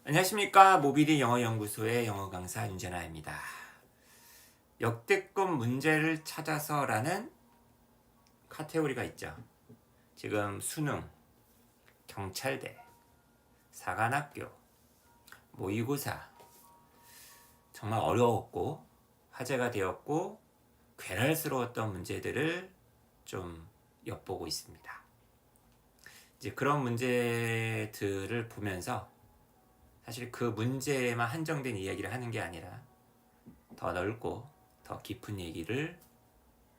안녕하십니까. 모비디 영어연구소의 영어 강사 윤재나입니다. 역대급 문제를 찾아서라는 카테고리가 있죠. 지금 수능, 경찰대, 사관학교, 모의고사 정말 어려웠고 화제가 되었고 괴랄스러웠던 문제들을 좀 엿보고 있습니다. 이제 그런 문제들을 보면서 사실 그 문제에만 한정된 이야기를 하는 게 아니라 더 넓고 더 깊은 얘기를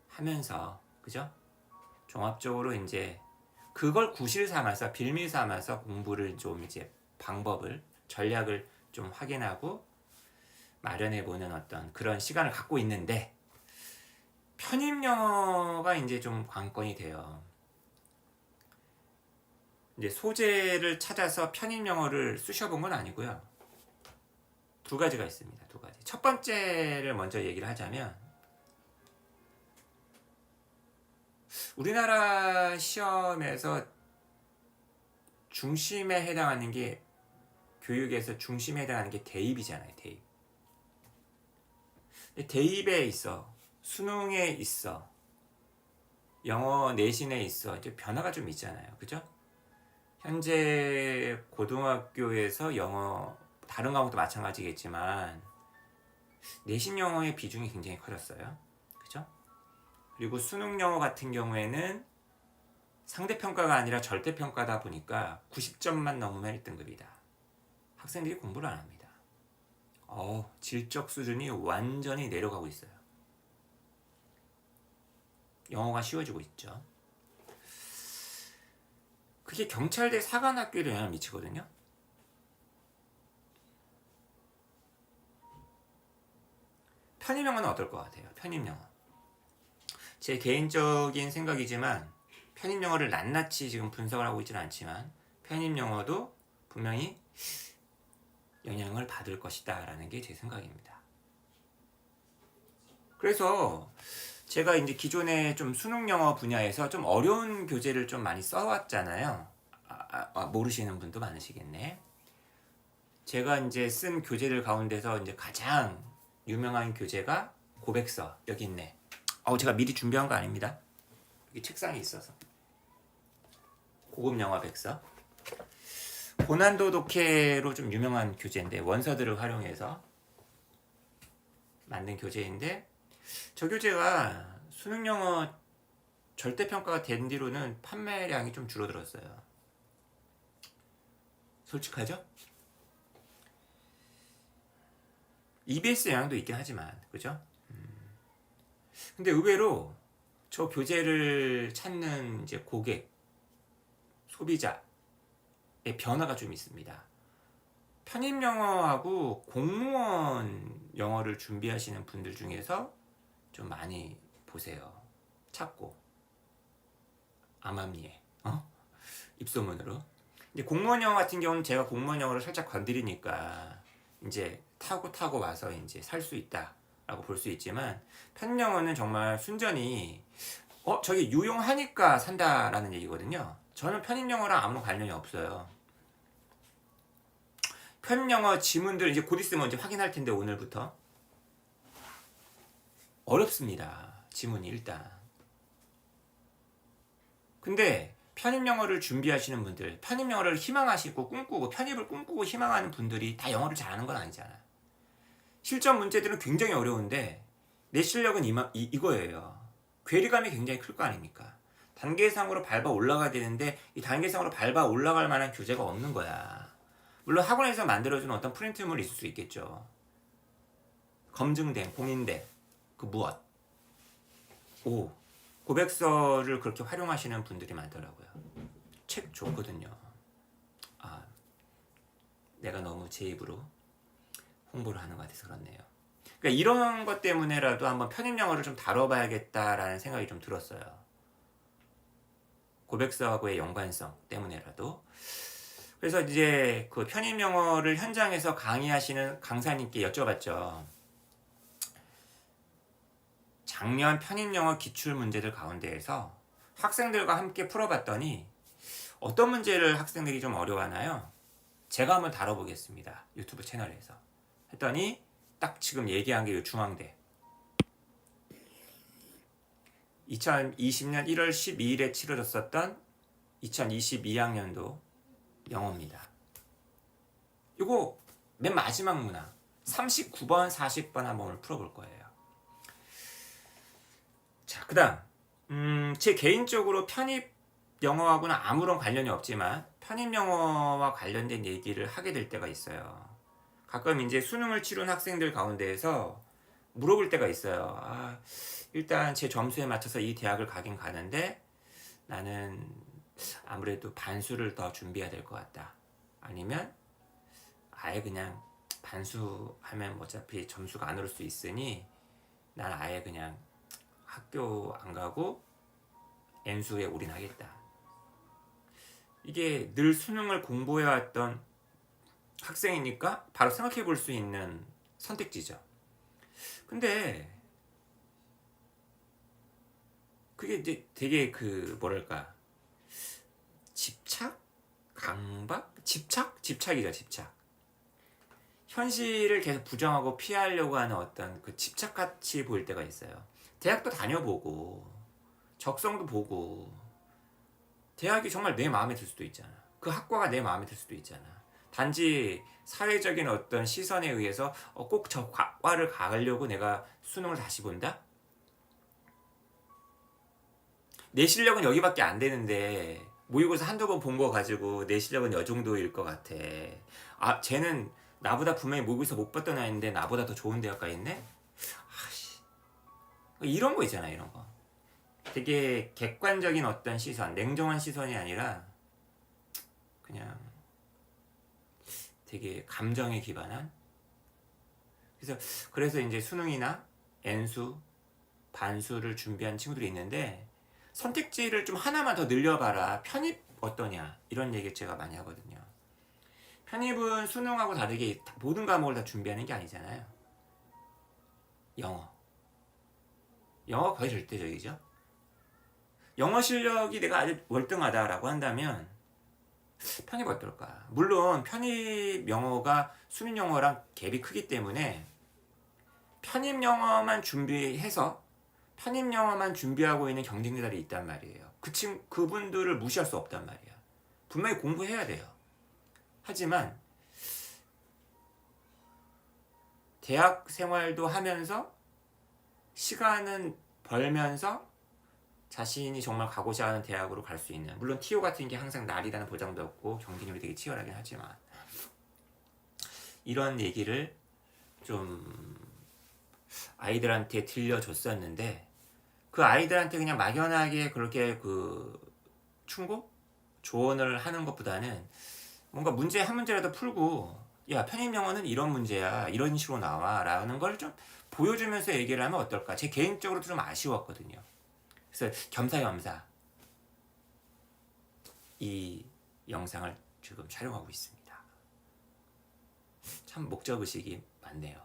하면서, 그죠? 종합적으로 이제 그걸 구실 삼아서 빌미 삼아서 공부를 좀 이제 방법을 전략을 좀 확인하고 마련해 보는 어떤 그런 시간을 갖고 있는데, 편입 영어가 이제 좀 관건이 돼요. 이제 소재를 찾아서 편입 영어를 쑤셔본 건 아니고요. 두 가지가 있습니다. 두 가지. 첫 번째를 먼저 얘기를 하자면, 우리나라 시험에서 중심에 해당하는 게, 교육에서 중심에 해당하는 게 대입이잖아요. 대입. 대입에 있어, 수능에 있어, 영어 내신에 있어 이제 변화가 좀 있잖아요. 그죠? 현재 고등학교에서 영어, 다른 과목도 마찬가지겠지만 내신 영어의 비중이 굉장히 커졌어요. 그죠? 그리고 수능 영어 같은 경우에는 상대평가가 아니라 절대평가다 보니까 90점만 넘으면 1등급이다. 학생들이 공부를 안 합니다. 질적 수준이 완전히 내려가고 있어요. 영어가 쉬워지고 있죠. 그게 경찰대 사관학교에 영향을 미치거든요. 편입 영어는 어떨 것 같아요? 편입 영어. 제 개인적인 생각이지만 편입 영어를 낱낱이 지금 분석을 하고 있지는 않지만 편입 영어도 분명히 영향을 받을 것이다 라는 게 제 생각입니다. 그래서 제가 이제 기존에 좀 수능 영어 분야에서 좀 어려운 교재를 좀 많이 써왔잖아요. 모르시는 분도 많으시겠네. 제가 이제 쓴 교재들 가운데서 이제 가장 유명한 교재가 고백서. 여기 있네. 제가 미리 준비한 거 아닙니다. 여기 책상에 있어서. 고급 영어 백서. 고난도 독해로 좀 유명한 교재인데, 원서들을 활용해서 만든 교재인데, 저 교재가 수능 영어 절대평가가 된 뒤로는 판매량이 좀 줄어들었어요. 솔직하죠? EBS 영향도 있긴 하지만, 그죠? 근데 의외로 저 교재를 찾는 이제 고객, 소비자의 변화가 좀 있습니다. 편입 영어하고 공무원 영어를 준비하시는 분들 중에서 좀 많이 보세요. 찾고 암암리에 입소문으로. 이제 공무원 영어 같은 경우는 제가 공무원 영어를 살짝 건드리니까 이제 타고 와서 이제 살 수 있다라고 볼 수 있지만, 편입 영어는 정말 순전히 저게 유용하니까 산다라는 얘기거든요. 저는 편입 영어랑 아무런 관련이 없어요. 편입 영어 지문들 이제 곧 있으면 이제 확인할 텐데, 오늘부터 어렵습니다. 지문이 일단. 근데 편입 영어를 준비하시는 분들, 편입 영어를 희망하시고 꿈꾸고 편입을 꿈꾸고 희망하는 분들이 다 영어를 잘하는 건 아니잖아요. 실전 문제들은 굉장히 어려운데 내 실력은 이거예요. 괴리감이 굉장히 클 거 아닙니까? 단계상으로 밟아 올라가야 되는데 이 단계상으로 밟아 올라갈 만한 교재가 없는 거야. 물론 학원에서 만들어주는 어떤 프린트물이 있을 수 있겠죠. 검증된, 공인된 그 무엇. 고백서를 그렇게 활용하시는 분들이 많더라고요. 책 좋거든요. 내가 너무 제 입으로 홍보를 하는 것 같아서 그렇네요. 그러니까 이런 것 때문에라도 한번 편입 영어를 좀 다뤄봐야겠다라는 생각이 좀 들었어요. 고백서하고의 연관성 때문에라도. 그래서 이제 그 편입 영어를 현장에서 강의하시는 강사님께 여쭤봤죠. 작년 편입 영어 기출 문제들 가운데에서 학생들과 함께 풀어봤더니 어떤 문제를 학생들이 좀 어려워하나요? 제가 한번 다뤄보겠습니다. 유튜브 채널에서. 했더니 딱 지금 얘기한 게 중앙대. 2020년 1월 12일에 치러졌었던 2022학년도 영어입니다. 이거 맨 마지막 문항 39번, 40번 한번 오늘 풀어볼 거예요. 자, 그 다음 제 개인적으로 편입 영어하고는 아무런 관련이 없지만 편입 영어와 관련된 얘기를 하게 될 때가 있어요. 가끔 이제 수능을 치른 학생들 가운데에서 물어볼 때가 있어요. 일단 제 점수에 맞춰서 이 대학을 가긴 가는데 나는 아무래도 반수를 더 준비해야 될 것 같다. 아니면 아예 그냥 반수하면 어차피 점수가 안 오를 수 있으니 난 아예 그냥 학교 안 가고 N수에 올인하겠다. 이게 늘 수능을 공부해왔던 학생이니까 바로 생각해 볼 수 있는 선택지죠. 근데 그게 이제 되게 뭐랄까 집착? 강박? 집착이죠, 집착. 현실을 계속 부정하고 피하려고 하는 어떤 그 집착같이 보일 때가 있어요. 대학도 다녀보고 적성도 보고 대학이 정말 내 마음에 들 수도 있잖아. 그 학과가 내 마음에 들 수도 있잖아. 단지 사회적인 어떤 시선에 의해서 꼭 저 과를 가려고 내가 수능을 다시 본다? 내 실력은 여기밖에 안 되는데 모의고사 한두 번 본 거 가지고 내 실력은 이 정도일 것 같아. 쟤는 나보다 분명히 모의고사 못 봤던 아이인데 나보다 더 좋은 대학 가 있네? 이런 거 있잖아, 이런 거. 되게 객관적인 어떤 시선, 냉정한 시선이 아니라 그냥 되게 감정에 기반한. 그래서 이제 수능이나 N수, 반수를 준비한 친구들이 있는데 선택지를 좀 하나만 더 늘려봐라. 편입 어떠냐? 이런 얘기 제가 많이 하거든요. 편입은 수능하고 다르게 모든 과목을 다 준비하는 게 아니잖아요. 영어 거의 절대적이죠. 영어 실력이 내가 아주 월등하다라고 한다면 편입 어떨까? 물론 편입 영어가 수능 영어랑 갭이 크기 때문에 편입 영어만 준비해서 편입 영어만 준비하고 있는 경쟁자들이 있단 말이에요. 그분들을 무시할 수 없단 말이야. 분명히 공부해야 돼요. 하지만 대학 생활도 하면서 시간은 벌면서 자신이 정말 가고자 하는 대학으로 갈 수 있는, 물론 TO 같은 게 항상 날이라는 보장도 없고 경쟁률이 되게 치열하긴 하지만 이런 얘기를 좀 아이들한테 들려줬었는데 그 아이들한테 그냥 막연하게 그렇게 충고? 조언을 하는 것보다는 뭔가 문제 한 문제라도 풀고 야, 편입 영어는 이런 문제야, 이런 식으로 나와 라는 걸 좀 보여주면서 얘기를 하면 어떨까. 제 개인적으로도 좀 아쉬웠거든요. 그래서 겸사겸사 이 영상을 지금 촬영하고 있습니다. 참 목적의식이 많네요.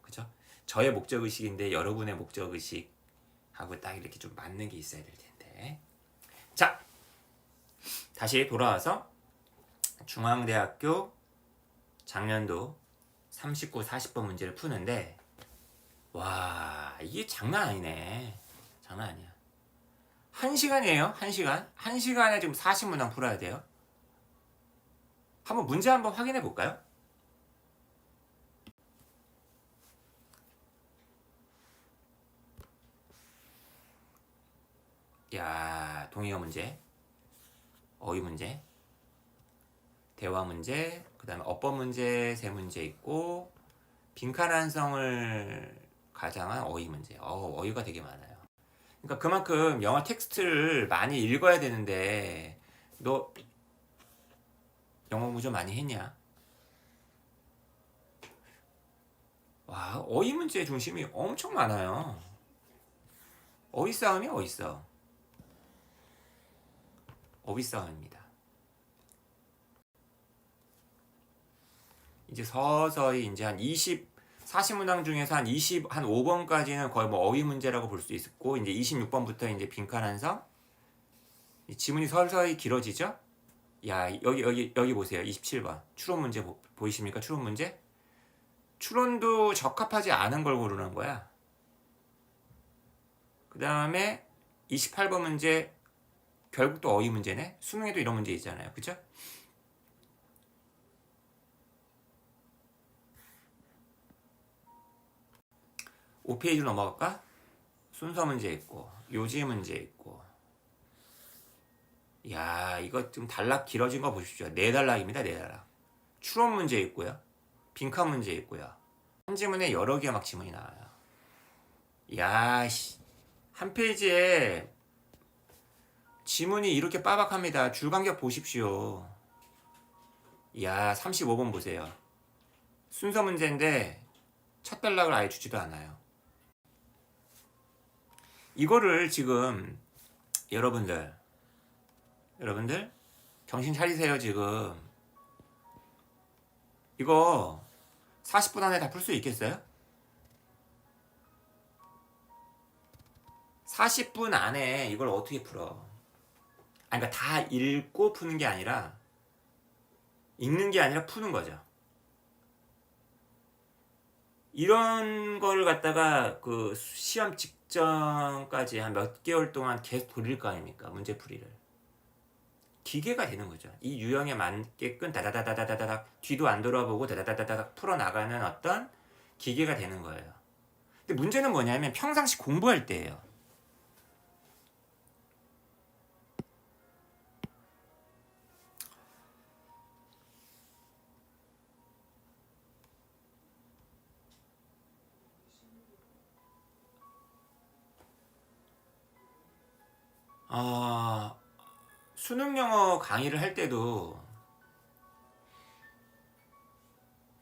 그죠? 저의 목적의식인데 여러분의 목적의식하고 딱 이렇게 좀 맞는 게 있어야 될 텐데. 자, 다시 돌아와서 중앙대학교 작년도 39, 40번 문제를 푸는데 와, 이게 장난 아니네. 장난 아니야. 1시간이에요. 1시간. 1시간에 지금 40문항 풀어야 돼요. 문제 한번 확인해 볼까요? 야, 동의어 문제, 어휘 문제, 대화 문제, 그 다음에 어법 문제 3문제 있고 빈칸 완성을 가장한 어휘 문제. 어휘가 되게 많아요. 그러니까 그만큼 영어 텍스트를 많이 읽어야 되는데 너 영어 공부 좀 많이 했냐? 와, 어휘 문제의 중심이 엄청 많아요. 어휘 싸움이 어딨어? 어휘 싸움입니다. 이제 서서히 이제 한 40문항 중에서 한 5번까지는 거의 어휘 문제라고 볼 수 있고, 이제 26번부터 이제 빈칸 완성, 지문이 서서히 길어지죠? 야, 여기 보세요. 27번. 추론 문제 보이십니까? 추론 문제? 추론도 적합하지 않은 걸 고르는 거야. 그 다음에 28번 문제, 결국 또 어휘 문제네? 수능에도 이런 문제 있잖아요. 그죠? 오 페이지 넘어갈까? 순서 문제 있고, 요지 문제 있고. 야, 이거 좀 단락 길어진 거 보십시오. 4단락입니다, 4단락. 추론 문제 있고요. 빈칸 문제 있고요. 한 지문에 여러 개의 막 지문이 나와요. 야, 씨. 한 페이지에 지문이 이렇게 빠박합니다. 줄간격 보십시오. 야, 35번 보세요. 순서 문제인데 첫 단락을 아예 주지도 않아요. 이거를 지금 여러분들 정신 차리세요. 지금 이거 40분 안에 다 풀 수 있겠어요? 40분 안에 이걸 어떻게 풀어? 그러니까 다 읽고 푸는 게 아니라, 읽는 게 아니라 푸는 거죠. 이런 걸 갖다가 그 시험 직전까지 한 몇 개월 동안 계속 돌릴 거 아닙니까? 문제풀이를. 기계가 되는 거죠. 이 유형에 맞게끔 다다다다다다닥 뒤도 안 돌아보고 다다다다닥 풀어나가는 어떤 기계가 되는 거예요. 근데 문제는 뭐냐면 평상시 공부할 때예요. 수능 영어 강의를 할 때도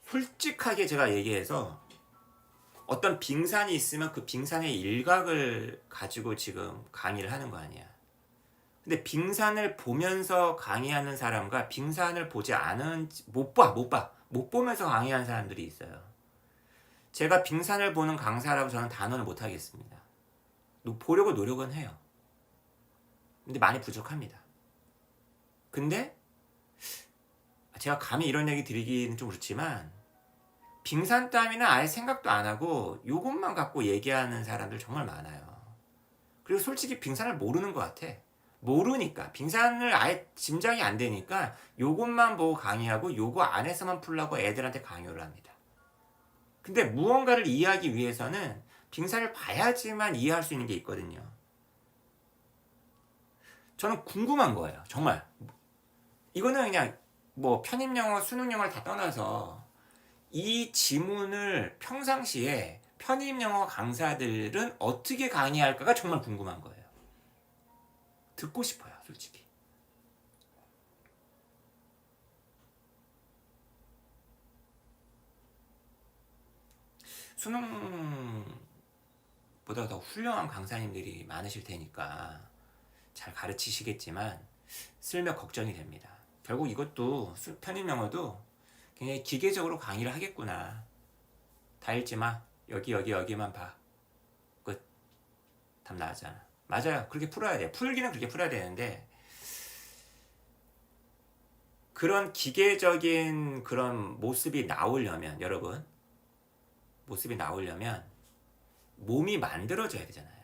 솔직하게 제가 얘기해서 어떤 빙산이 있으면 그 빙산의 일각을 가지고 지금 강의를 하는 거 아니야. 근데 빙산을 보면서 강의하는 사람과 빙산을 보지 않은, 못 보면서 강의하는 사람들이 있어요. 제가 빙산을 보는 강사라고 저는 단언을 못 하겠습니다. 보려고 노력은 해요. 근데 많이 부족합니다. 근데 제가 감히 이런 얘기 드리기는 좀 그렇지만 빙산 따위는 아예 생각도 안 하고 요것만 갖고 얘기하는 사람들 정말 많아요. 그리고 솔직히 빙산을 모르는 것 같아. 모르니까, 빙산을 아예 짐작이 안 되니까 요것만 보고 강의하고 요거 안에서만 풀라고 애들한테 강요를 합니다. 근데 무언가를 이해하기 위해서는 빙산을 봐야지만 이해할 수 있는 게 있거든요. 저는 궁금한 거예요. 정말. 이거는 그냥 뭐 편입영어, 수능영어를 다 떠나서 이 지문을 평상시에 편입영어 강사들은 어떻게 강의할까가 정말 궁금한 거예요. 듣고 싶어요, 솔직히. 수능보다 더 훌륭한 강사님들이 많으실 테니까 잘 가르치시겠지만 슬쩍 걱정이 됩니다. 결국 이것도 편입영어도 굉장히 기계적으로 강의를 하겠구나. 다 읽지 마. 여기만 봐. 끝. 답 나왔잖아. 맞아요. 그렇게 풀어야 돼요. 풀기는 그렇게 풀어야 되는데 그런 기계적인 그런 모습이 나오려면, 여러분, 모습이 나오려면 몸이 만들어져야 되잖아요.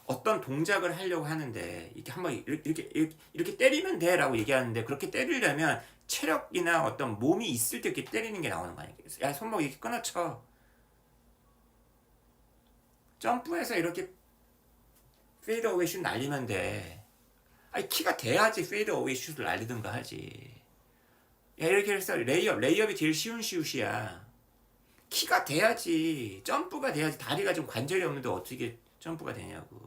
어떤 동작을 하려고 하는데 이렇게 한번 이렇게 때리면 돼 라고 얘기하는데, 그렇게 때리려면 체력이나 어떤 몸이 있을 때 이렇게 때리는 게 나오는 거 아니에요? 야, 손목 이렇게 끊어쳐. 점프해서 이렇게 페이드 어웨이 슛 날리면 돼. 아니, 키가 돼야지 페이드 어웨이 슛을 날리든가 하지. 야, 이렇게 해서 레이업이 제일 쉬운 슛이야. 키가 돼야지, 점프가 돼야지. 다리가 좀 관절이 없는데 어떻게 점프가 되냐고.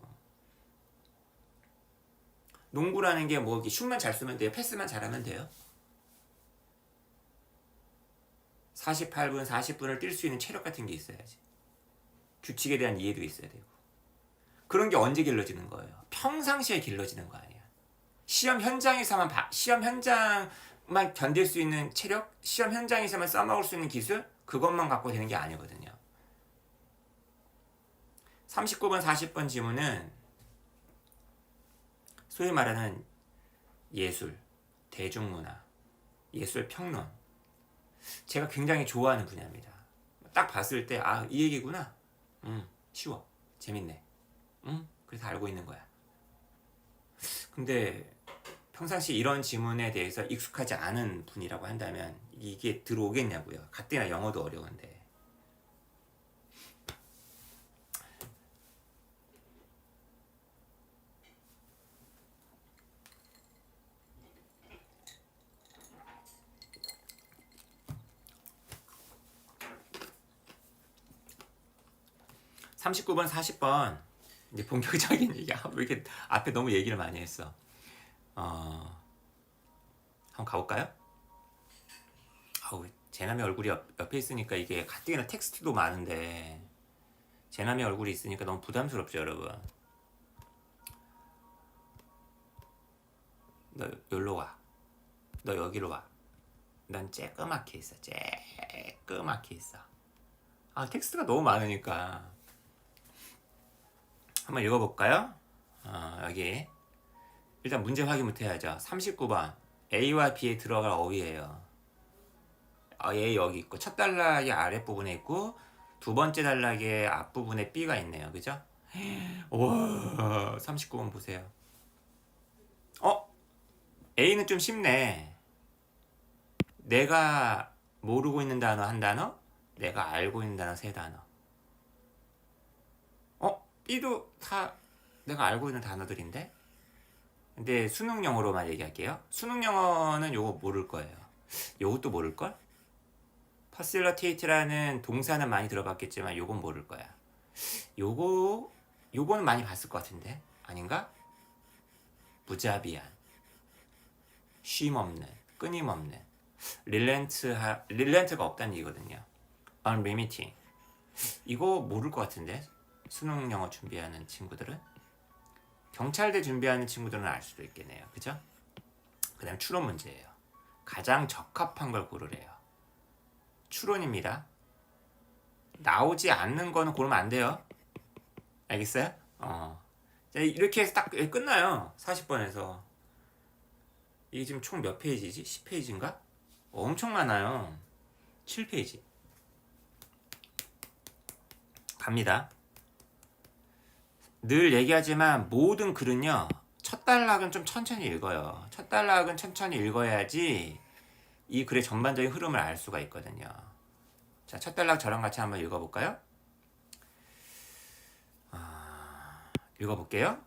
농구라는 게 뭐 슛만 잘 쏘면 돼요? 패스만 잘하면 돼요? 48분, 40분을 뛸 수 있는 체력 같은 게 있어야지. 규칙에 대한 이해도 있어야 되고. 그런 게 언제 길러지는 거예요? 평상시에 길러지는 거 아니야. 시험 현장만 견딜 수 있는 체력, 시험 현장에서만 써먹을 수 있는 기술, 그것만 갖고 되는 게 아니거든요. 39번, 40번 지문은 소위 말하는 예술, 대중문화, 예술 평론, 제가 굉장히 좋아하는 분야입니다. 딱 봤을 때 아, 이 얘기구나. 쉬워, 재밌네. 그래서 알고 있는 거야. 근데 평상시 이런 지문에 대해서 익숙하지 않은 분이라고 한다면 이게 들어오겠냐고요. 가뜩이나 영어도 어려운데. 39번, 40번 이제 본격적인 얘기. 왜 이렇게 앞에 너무 얘기를 많이 했어. 한번 가볼까요? 제남의 얼굴이 옆에 있으니까 이게 가뜩이나 텍스트도 많은데 제남의 얼굴이 있으니까 너무 부담스럽죠, 여러분. 너 여기로 와. 너 여기로 와. 난 쬐끄맣게 있어. 쬐끄맣게 있어. 텍스트가 너무 많으니까 한번 읽어볼까요? 여기 일단 문제 확인부터 해야죠. 39번 A와 B에 들어갈 어휘예요. A 여기 있고 첫 단락의 아랫부분에 있고 두 번째 단락의 앞부분에 B가 있네요. 그죠? 와, 39번 보세요. A는 좀 쉽네. 내가 모르고 있는 단어 한 단어, 내가 알고 있는 단어 세 단어. B도 다 내가 알고 있는 단어들인데? 근데 수능 영어로만 얘기할게요. 수능 영어는 요거 모를 거예요. 요것도 모를걸? facilitate라는 동사는 많이 들어봤겠지만 요건 모를 거야. 요거는 많이 봤을 것 같은데? 아닌가? 무자비한, 쉼없는, 끊임없는, 릴렌트가 없다는 얘기거든요. unremitting. 이거 모를 것 같은데? 수능 영어 준비하는 친구들은? 경찰대 준비하는 친구들은 알 수도 있겠네요. 그죠? 그 다음에 추론 문제예요. 가장 적합한 걸 고르래요. 추론입니다. 나오지 않는 거는 고르면 안 돼요. 알겠어요? 자, 이렇게 해서 딱 끝나요. 40번에서. 이게 지금 총 몇 페이지지? 10페이지인가? 엄청 많아요. 7페이지. 갑니다. 늘 얘기하지만 모든 글은요, 첫 단락은 좀 천천히 읽어요. 첫 단락은 천천히 읽어야지 이 글의 전반적인 흐름을 알 수가 있거든요. 자, 첫 단락 저랑 같이 한번 읽어볼까요? 읽어볼게요.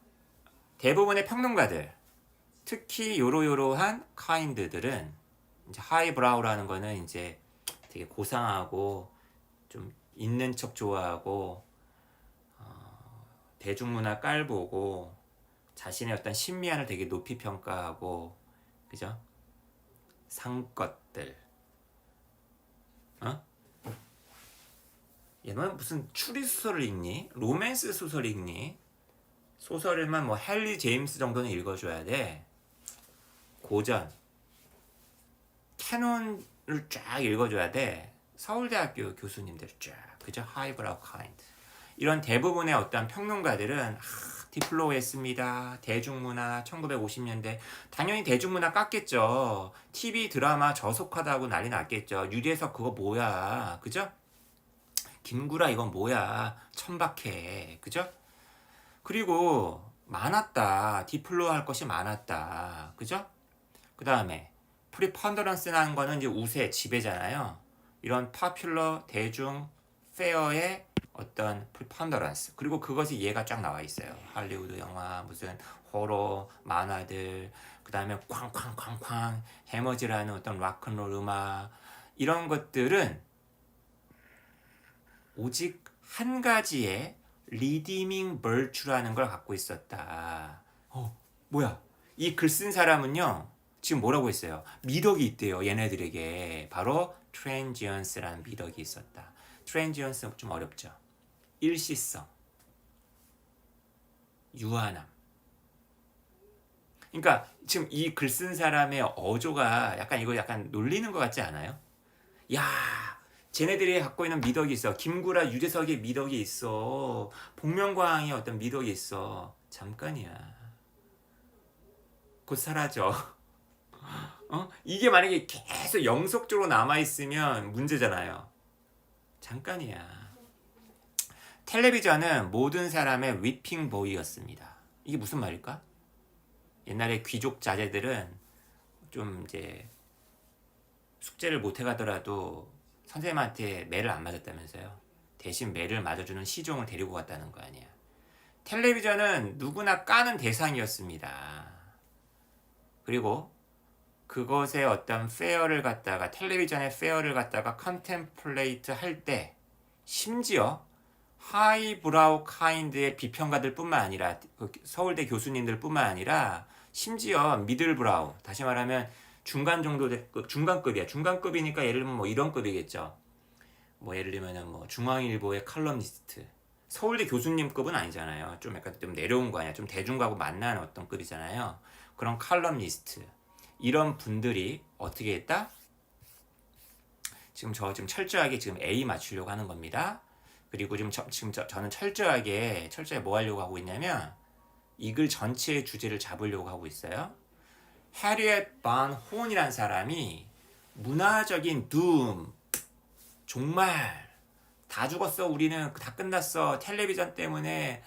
대부분의 평론가들, 특히 요러요러한 카인드들은 이제 하이브라우라는 거는 이제 되게 고상하고 좀 있는 척 좋아하고 대중문화 깔보고 자신의 어떤 신미안을 되게 높이 평가하고, 그죠? 상것들. 얘는 무슨 추리소설을 읽니? 로맨스 소설 읽니? 소설에만 뭐 헨리 제임스 정도는 읽어줘야 돼. 고전 캐논을 쫙 읽어줘야 돼. 서울대학교 교수님들 쫙, 그죠? 하이브라우 카인드. 이런 대부분의 어떤 평론가들은 디플로 했습니다. 대중문화 1950년대. 당연히 대중문화 깠겠죠. TV 드라마 저속하다고 난리 났겠죠. 유재석 그거 뭐야, 그죠? 김구라 이건 뭐야, 천박해, 그죠? 그리고 많았다. 디플로 할 것이 많았다, 그죠? 그 다음에 프리펀더런스라는 거는 이제 우세, 지배잖아요. 이런 파퓰러, 대중, 페어의 어떤 프리펀더런스. 그리고 그것이 얘가 쫙 나와 있어요. 할리우드 영화, 무슨 호러, 만화들, 그 다음에 쾅쾅쾅쾅, 해머즈라는 어떤 락큰롤 음악. 이런 것들은 오직 한 가지의 리디밍 벌추라는 걸 갖고 있었다. 뭐야? 이 글 쓴 사람은요, 지금 뭐라고 했어요? 미덕이 있대요, 얘네들에게. 바로 트랜지언스라는 미덕이 있었다. 트랜지언스 좀 어렵죠? 일시성, 유한함. 그러니까 지금 이 글 쓴 사람의 어조가 약간 놀리는 것 같지 않아요? 야, 쟤네들이 갖고 있는 미덕이 있어. 김구라, 유재석의 미덕이 있어. 복면가왕의 어떤 미덕이 있어. 잠깐이야. 곧 사라져. 이게 만약에 계속 영속적으로 남아있으면 문제잖아요. 잠깐이야. 텔레비전은 모든 사람의 위핑 보이였습니다. 이게 무슨 말일까? 옛날에 귀족 자제들은 좀 이제 숙제를 못 해가더라도 선생님한테 매를 안 맞았다면서요. 대신 매를 맞아주는 시종을 데리고 갔다는 거 아니야. 텔레비전은 누구나 까는 대상이었습니다. 그리고 그것의 어떤 페어를 갖다가 텔레비전의 페어를 갖다가 컨템플레이트 할 때 심지어 하이브라우 카인드의 비평가들 뿐만 아니라 서울대 교수님들 뿐만 아니라 심지어 미들브라우, 다시 말하면 중간 정도 중간급이야. 중간급이니까 예를 들면 뭐 이런 급이겠죠. 뭐 예를 들면은 뭐 중앙일보의 칼럼니스트, 서울대 교수님급은 아니잖아요. 좀 약간 좀 내려온 거 아니야. 좀 대중과고 만나는 어떤 급이잖아요. 그런 칼럼니스트, 이런 분들이 어떻게 했다? 지금 철저하게 지금 A 맞추려고 하는 겁니다. 그리고 저는 철저하게 뭐 하려고 하고 있냐면 이 글 전체의 주제를 잡으려고 하고 있어요. 해리엣 반 혼이라는 사람이 문화적인 둠, 정말 다 죽었어, 우리는 다 끝났어, 텔레비전 때문에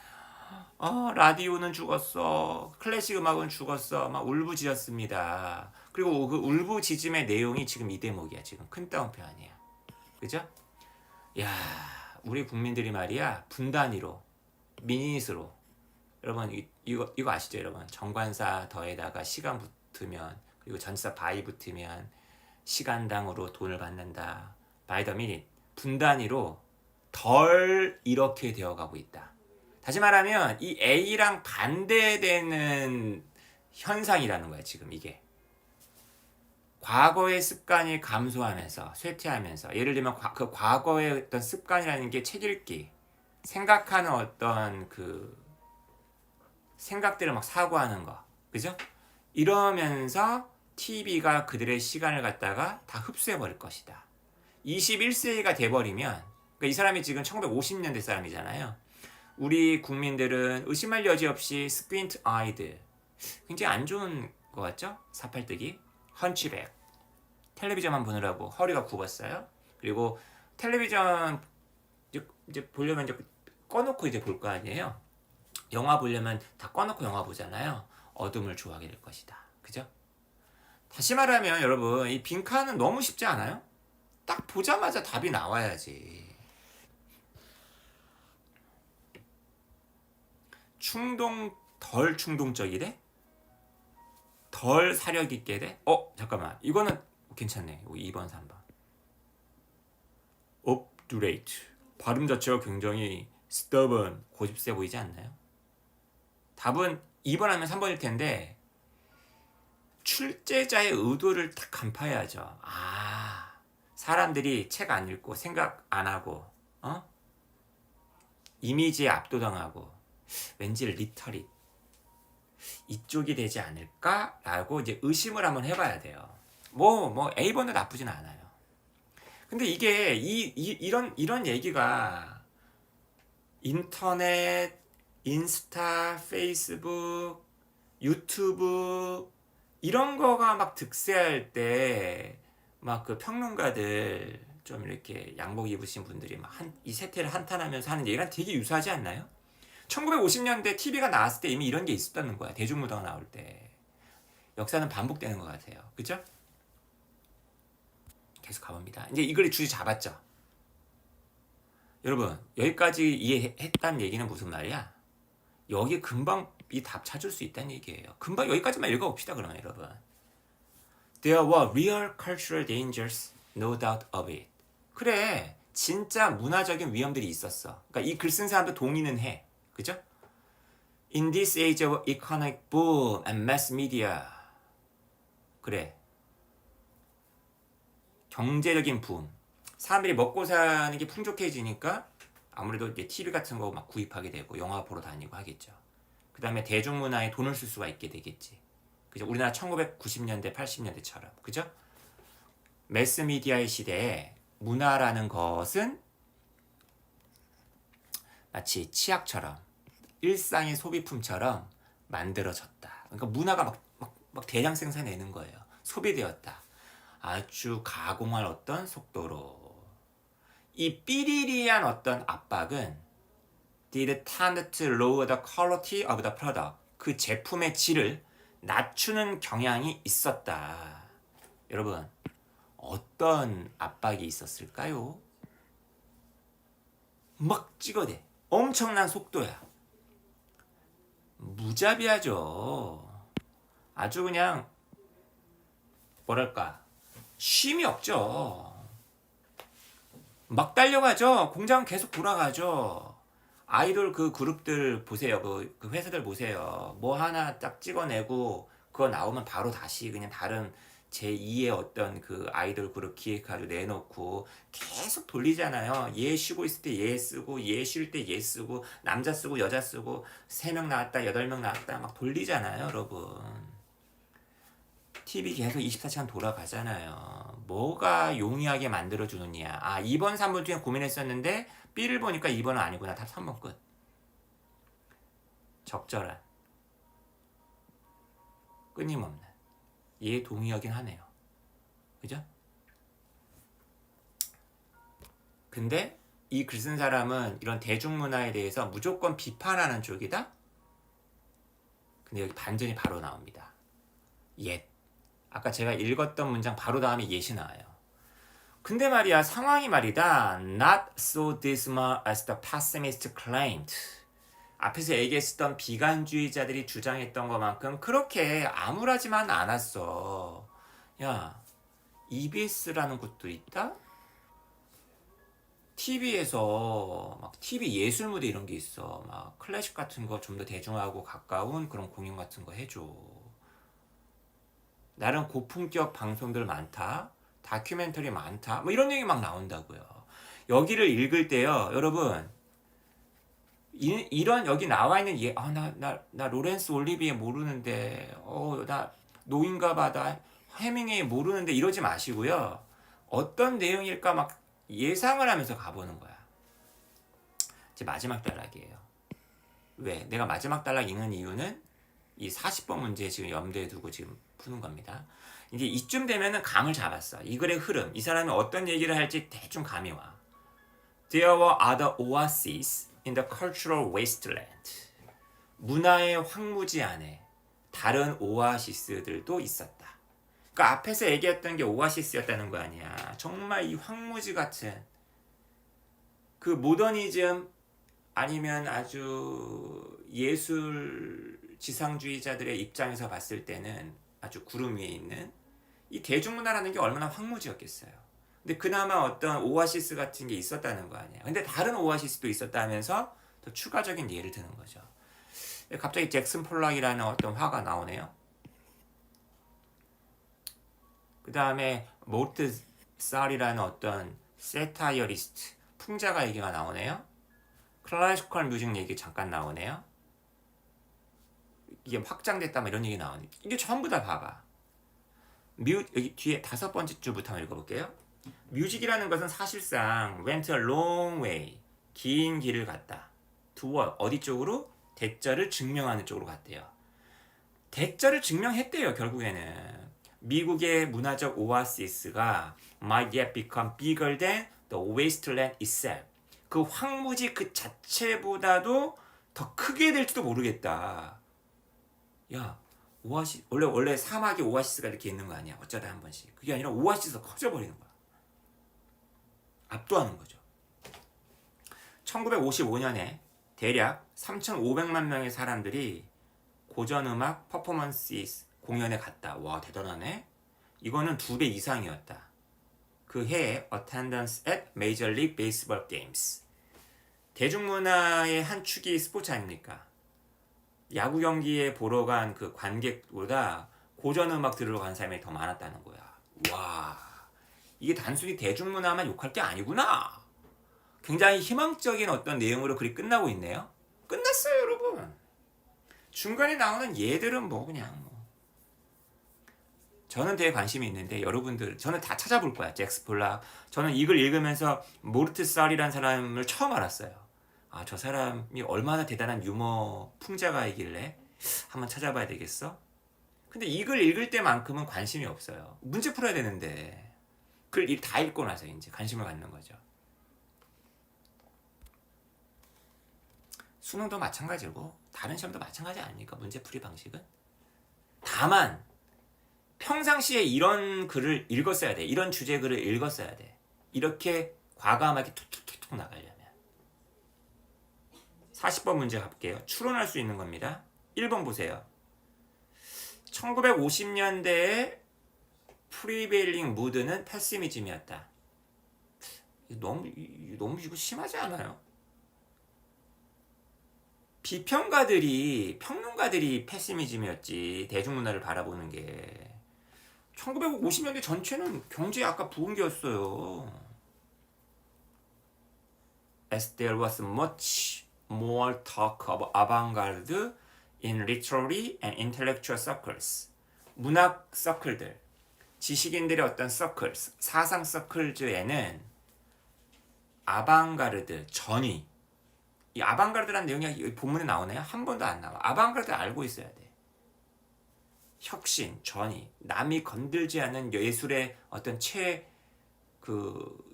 라디오는 죽었어, 클래식 음악은 죽었어, 막 울부짖었습니다. 그리고 그 울부짖음의 내용이 지금 이 대목이야. 지금 큰 따옴표 아니야. 그죠? 야, 우리 국민들이 말이야, 분단위로, 미니스로, 여러분 이거 아시죠, 여러분? 정관사 더에다가 시간 붙으면, 그리고 전치사 바이 붙으면 시간당으로 돈을 받는다. by the minute. 분단위로 덜 이렇게 되어가고 있다. 다시 말하면 이 A랑 반대되는 현상이라는 거야. 지금 이게 과거의 습관이 감소하면서 쇠퇴하면서, 예를 들면 그 과거의 어떤 습관이라는 게 책 읽기, 생각하는 어떤 그 생각들을 막 사고하는 거, 그죠? 이러면서 TV가 그들의 시간을 갖다가 다 흡수해버릴 것이다. 21세기가 돼버리면, 그러니까 이 사람이 지금 1950년대 사람이잖아요. 우리 국민들은 의심할 여지 없이 스퀸트 아이드, 굉장히 안 좋은 것 같죠? 사팔뜨기, 헌치백, 텔레비전만 보느라고 허리가 굽었어요. 그리고 텔레비전 이제 보려면 이제 꺼놓고 이제 볼 거 아니에요. 영화 보려면 다 꺼놓고 영화 보잖아요. 어둠을 좋아하게 될 것이다. 그죠? 다시 말하면 여러분, 이 빈칸은 너무 쉽지 않아요? 딱 보자마자 답이 나와야지. 덜 충동적이래? 덜 사력 있게 돼? 잠깐만, 이거는 괜찮네. 2번 3번. obdurate, 발음 자체가 굉장히 stubborn, 고집세 보이지 않나요? 답은 2번 하면 3번일 텐데 출제자의 의도를 딱 간파해야죠. 사람들이 책 안 읽고 생각 안 하고 이미지에 압도당하고 왠지 리터릿 이쪽이 되지 않을까라고 이제 의심을 한번 해봐야 돼요. 뭐 A번도 나쁘진 않아요. 근데 이게 이런 얘기가 인터넷, 인스타, 페이스북, 유튜브 이런 거가 막 득세할 때 막 그 평론가들 좀 이렇게 양복 입으신 분들이 막 이 세태를 한탄하면서 하는 얘기랑 되게 유사하지 않나요? 1950년대 TV가 나왔을 때 이미 이런 게 있었다는 거야. 대중무대가 나올 때. 역사는 반복되는 것 같아요. 그죠? 계속 가봅니다. 이제 이 글이 주제 잡았죠? 여러분, 여기까지 이해했다는 얘기는 무슨 말이야? 여기 금방 이 답 찾을 수 있다는 얘기예요. 금방 여기까지만 읽어봅시다, 그러면 여러분. There were real cultural dangers, no doubt of it. 그래, 진짜 문화적인 위험들이 있었어. 그러니까 이 글 쓴 사람도 동의는 해. 그죠? In this age of economic boom and mass media. 그래. 경제적인 붐. 사람들이 먹고 사는 게 풍족해지니까 아무래도 이제 TV 같은 거 막 구입하게 되고 영화 보러 다니고 하겠죠. 그 다음에 대중문화에 돈을 쓸 수가 있게 되겠지. 그죠? 우리나라 1990년대, 80년대처럼. 그죠? 매스미디어의 시대에 문화라는 것은 마치 치약처럼 일상의 소비품처럼 만들어졌다. 그러니까 문화가 막 막 대량 생산내는 거예요. 소비되었다. 아주 가공할 어떤 속도로. 이 삐리리한 어떤 압박은 did tend to lower the quality of the product. 그 제품의 질을 낮추는 경향이 있었다. 여러분, 어떤 압박이 있었을까요? 막 찍어대. 엄청난 속도야. 무자비하죠. 아주 그냥 뭐랄까 쉼이 없죠. 막 달려가죠. 공장은 계속 돌아가죠. 아이돌 그 그룹들 보세요. 그 회사들 보세요. 뭐 하나 딱 찍어내고 그거 나오면 바로 다시 그냥 다른 제2의 어떤 그 아이돌 그룹 기획하려 내놓고 계속 돌리잖아요. 얘 쉬고 있을 때 얘 쓰고 얘 쉴 때 얘 쓰고 남자 쓰고 여자 쓰고 3명 나왔다 8명 나왔다 막 돌리잖아요, 여러분. TV 계속 24시간 돌아가잖아요. 뭐가 용이하게 만들어주느냐. 아, 2번, 3번 중에 고민했었는데 B를 보니까 2번은 아니구나. 답 3번 끝. 적절한. 끊임없는. 얘 동의하긴 하네요. 그죠? 근데 이 글 쓴 사람은 이런 대중문화에 대해서 무조건 비판하는 쪽이다? 근데 여기 반전이 바로 나옵니다. 옛. 아까 제가 읽었던 문장 바로 다음에 예시 나와요. 근데 말이야, 상황이 말이다. Not so dismal as the pessimist claimed. 앞에서 얘기했었던 비관주의자들이 주장했던 것만큼 그렇게 암울하지만 않았어. 야, EBS라는 곳도 있다? TV에서 막 TV 예술 무대 이런 게 있어. 막 클래식 같은 거 좀 더 대중하고 가까운 그런 공연 같은 거 해줘. 나름 고품격 방송들 많다. 다큐멘터리 많다. 뭐 이런 얘기 막 나온다고요. 여기를 읽을 때요, 여러분. 이런 여기 나와 있는 나 로렌스 올리비에 모르는데, 나 노인가봐, 나 해밍웨이 모르는데 이러지 마시고요. 어떤 내용일까 막 예상을 하면서 가보는 거야. 제 마지막 단락이에요. 왜? 내가 마지막 단락 읽는 이유는 이 40번 문제 지금 염두에 두고 지금 푸는 겁니다. 이제 이쯤 되면은 감을 잡았어. 이 글의 흐름, 이 사람이 어떤 얘기를 할지 대충 감이 와. There were other oases in the cultural wasteland. 문화의 황무지 안에 다른 오아시스들도 있었다. 그러니까 앞에서 얘기했던 게 오아시스였다는 거 아니야. 정말 이 황무지 같은 그 모더니즘 아니면 아주 예술 지상주의자들의 입장에서 봤을 때는 아주 구름 위에 있는 이 대중문화라는 게 얼마나 황무지였겠어요. 근데 그나마 어떤 오아시스 같은 게 있었다는 거 아니야. 근데 다른 오아시스도 있었다면서 더 추가적인 예를 드는 거죠. 갑자기 잭슨 폴락이라는 어떤 화가 나오네요. 그 다음에 모트 살이라는 어떤 세타이어리스트 풍자가 얘기가 나오네요. 클래시컬 뮤직 얘기 잠깐 나오네요. 이게 확장됐다 뭐 이런 얘기 나오네. 이게 전부 다 봐봐. 여기 뒤에 5번째 줄부터 한번 읽어볼게요. 뮤직이라는 것은 사실상 went a long way, 긴 길을 갔다. toward, 어디 쪽으로? 대절을 증명하는 쪽으로 갔대요. 대절을 증명했대요, 결국에는. 미국의 문화적 오아시스가 might yet become bigger than the wasteland itself. 그 황무지 그 자체보다도 더 크게 될지도 모르겠다. 야, 오아시스 원래 사막에 오아시스가 이렇게 있는 거 아니야? 어쩌다 한 번씩. 그게 아니라 오아시스가 커져버리는 거야. 압도하는 거죠. 1955년에 대략 3,500만 명의 사람들이 고전음악 퍼포먼스 공연에 갔다. 와, 대단하네. 이거는 2배 이상이었다. 그 해에 attendance at Major League Baseball Games. 대중문화의 한 축이 스포츠 아닙니까? 야구 경기에 보러 간 그 관객보다 고전음악 들으러 간 사람이 더 많았다는 거야. 와, 이게 단순히 대중문화만 욕할 게 아니구나. 굉장히 희망적인 어떤 내용으로 글이 끝나고 있네요. 끝났어요, 여러분. 중간에 나오는 얘들은 뭐 그냥 뭐. 저는 되게 관심이 있는데 여러분들, 저는 다 찾아볼 거야. 잭스 폴락. 저는 이 글 읽으면서 모르트 살이라는 사람을 처음 알았어요. 아, 저 사람이 얼마나 대단한 유머 풍자가이길래 한번 찾아봐야 되겠어? 근데 이걸 읽을 때만큼은 관심이 없어요. 문제 풀어야 되는데 그걸 다 읽고 나서 이제 관심을 갖는 거죠. 수능도 마찬가지고 다른 시험도 마찬가지 아닙니까? 문제풀이 방식은. 다만 평상시에 이런 글을 읽었어야 돼. 이런 주제 글을 읽었어야 돼. 이렇게 과감하게 툭툭툭툭 나가려면. 40번 문제 갈게요. 추론할 수 있는 겁니다. 1번 보세요. 1950년대의 프리베일링 무드는 패시미즘이었다. 너무 이거 심하지 않아요? 평론가들이 패시미즘이었지. 대중문화를 바라보는 게. 1950년대 전체는 경제에 아까 부흥기였어요. As there was much more talk of avant-garde in literary and intellectual circles. 문학 서클들, 지식인들의 어떤 서클, 사상 서클즈에는 아방가르드, 전위. 이 아방가르드라는 내용이 본문에 나오나요? 한 번도 안 나와. 아방가르드 알고 있어야 돼. 혁신, 전위, 남이 건들지 않는 예술의 어떤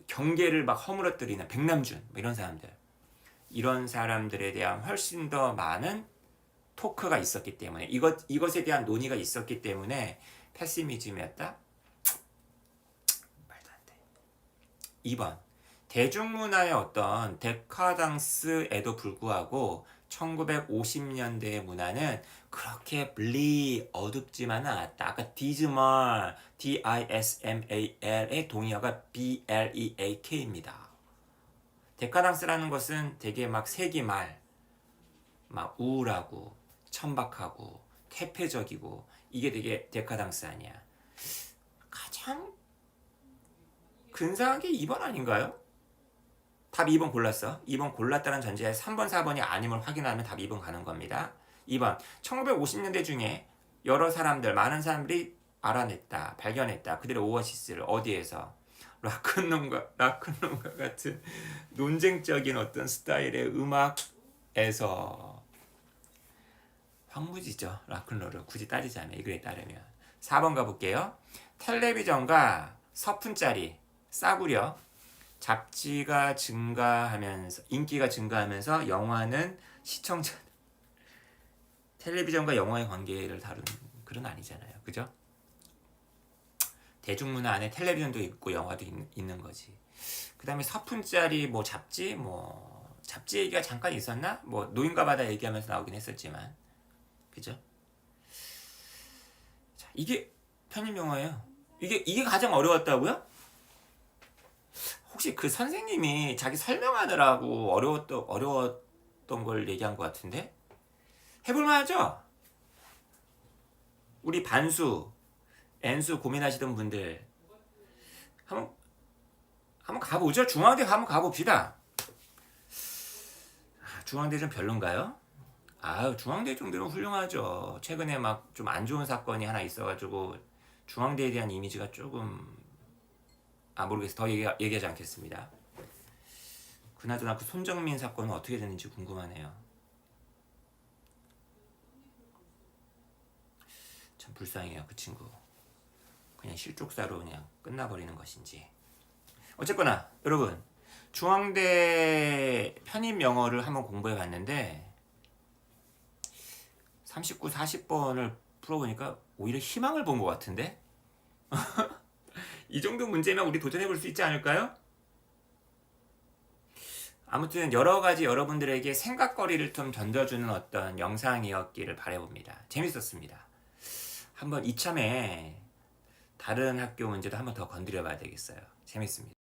경계를 막 허물어뜨리는 백남준, 이런 사람들. 이런 사람들에 대한 훨씬 더 많은 토크가 있었기 때문에, 이것에 대한 논의가 있었기 때문에 패시미즘이었다? 말도 안 돼. 2번. 대중문화의 어떤 데카당스에도 불구하고 1950년대의 문화는 그렇게 어둡지만은 않았다. 아까 디즈말, D-I-S-M-A-L의 동의어가 B-L-E-A-K입니다. 데카당스라는 것은 되게 막 세기말, 막 우울하고 천박하고 퇴폐적이고, 이게 되게 데카당스 아니야. 가장 근사한 게 2번 아닌가요? 답 2번 골랐어. 2번 골랐다는 전제에 3번, 4번이 아님을 확인하면 답 2번 가는 겁니다. 2번. 1950년대 중에 많은 사람들이 알아냈다, 발견했다. 그들의 오아시스를 어디에서? 락큰롤과 같은 논쟁적인 어떤 스타일의 음악에서. 황무지죠, 락큰롤을 굳이 따지자면, 이 글에 따르면. 4번 가볼게요. 텔레비전과 서푼짜리 싸구려 잡지가 증가하면서, 인기가 증가하면서 영화는 텔레비전과 영화의 관계를 다룬 글은 아니잖아요. 그죠? 대중문화 안에 텔레비전도 있고 영화도 있는 거지. 그 다음에 서푼짜리 잡지 얘기가 잠깐 있었나? 노인과 바다 얘기하면서 나오긴 했었지만. 그죠? 자, 이게 편입 영어예요. 이게 가장 어려웠다고요? 혹시 그 선생님이 자기 설명하느라고 어려웠던 걸 얘기한 것 같은데? 해볼만 하죠? 우리 반수, N수 고민하시던 분들 한번 가보죠. 중앙대 한번 가봅시다. 중앙대 좀 별론가요? 중앙대 정도는 훌륭하죠. 최근에 막 좀 안 좋은 사건이 하나 있어가지고 중앙대에 대한 이미지가 조금 모르겠어요. 더 얘기하지 않겠습니다. 그나저나 그 손정민 사건은 어떻게 됐는지 궁금하네요. 참 불쌍해요, 그 친구. 그냥 실족사로 그냥 끝나버리는 것인지. 어쨌거나 여러분, 중앙대 편입 영어를 한번 공부해 봤는데 39, 40번을 풀어보니까 오히려 희망을 본 것 같은데? 이 정도 문제면 우리 도전해볼 수 있지 않을까요? 아무튼 여러가지 여러분들에게 생각거리를 좀 던져주는 어떤 영상이었기를 바라봅니다. 재밌었습니다. 한번 이참에 다른 학교 문제도 한번 더 건드려 봐야 되겠어요. 재밌습니다.